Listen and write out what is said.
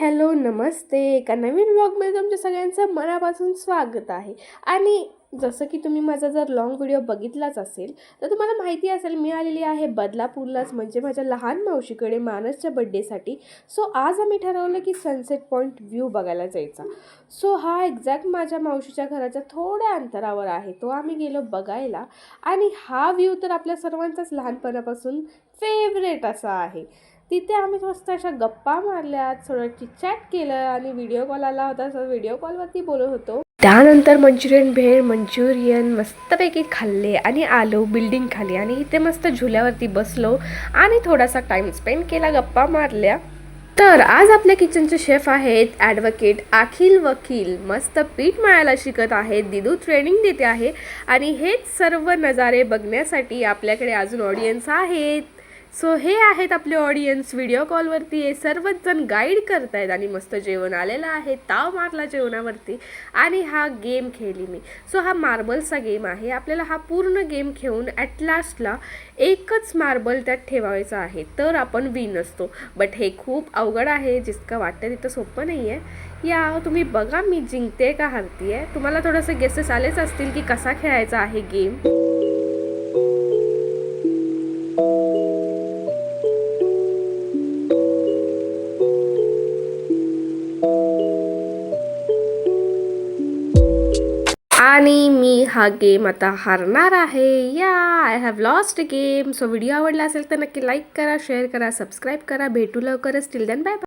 Hello, नमस्ते. एका नवीन व्लॉगमध्ये तुमच्या सगळ्यांचं मनापासून स्वागत आहे. आणि जसं की तुम्ही माझा जर लाँग व्हिडिओ बघितलाच असेल तर तुम्हाला माहिती असेल मी आलेली आहे बदलापूरलाच, म्हणजे माझ्या लहान मावशीकडे मानसच्या बड्डेसाठी. सो आज आम्ही ठरवलं की सनसेट पॉईंट व्ह्यू बघायला जायचा. सो हा एक्झॅक्ट माझ्या मावशीच्या घराच्या थोड्या अंतरावर आहे. तो आम्ही गेलो बघायला आणि हा व्ह्यू तर आपल्या सर्वांचाच लहानपणापासून फेवरेट असा आहे. तिथे आम्ही मस्त अशा गप्पा मारल्या, थोडं चिटचॅट केलं आणि व्हिडिओ कॉल आला होता, सो व्हिडिओ कॉलवरती बोलत होतो. त्यानंतर मंचुरियन मस्तपैकी खाल्ले आणि आलो बिल्डिंग खाली आणि इथे मस्त झुल्यावरती बसलो आणि थोडासा टाइम स्पेंड केला, गप्पा मारल्या. तर आज आपल्या किचनचे शेफ आहेत ॲडव्होकेट अखिल वकील. मस्त पीठ मळायला शिकत आहेत, दिदू ट्रेनिंग देते आहे आणि हेच सर्व नजारे बघण्यासाठी आपल्याकडे अजून ऑडियन्स आहेत. सो हे आहेत आपले ऑडियन्स. व्हिडिओ कॉलवरती हे सर्वच जण गाईड करत आहेत आणि मस्त जेवण आलेलं आहे, ताव मारला जेवणावरती आणि हा गेम खेळली मी. सो हा मार्बल्सचा गेम आहे. आपल्याला हा पूर्ण गेम खेळून ॲट लास्टला एकच मार्बल त्यात ठेवायचा आहे तर आपण विन असतो. बट हे खूप अवघड आहे, जितकं वाटतं तिथं सोपं नाही आहे. या तुम्ही बघा मी जिंकते का हरती आहे. तुम्हाला थोडंसं गेसेस आलेच असतील की कसा खेळायचा आहे गेम. आणि मी हा गेम आता हारणार आहे. I have lost a game. So video आवडला असेल तर नक्की लाईक करा, शेअर करा, सबस्क्राईब करा. भेटू लवकरच. Till then bye bye.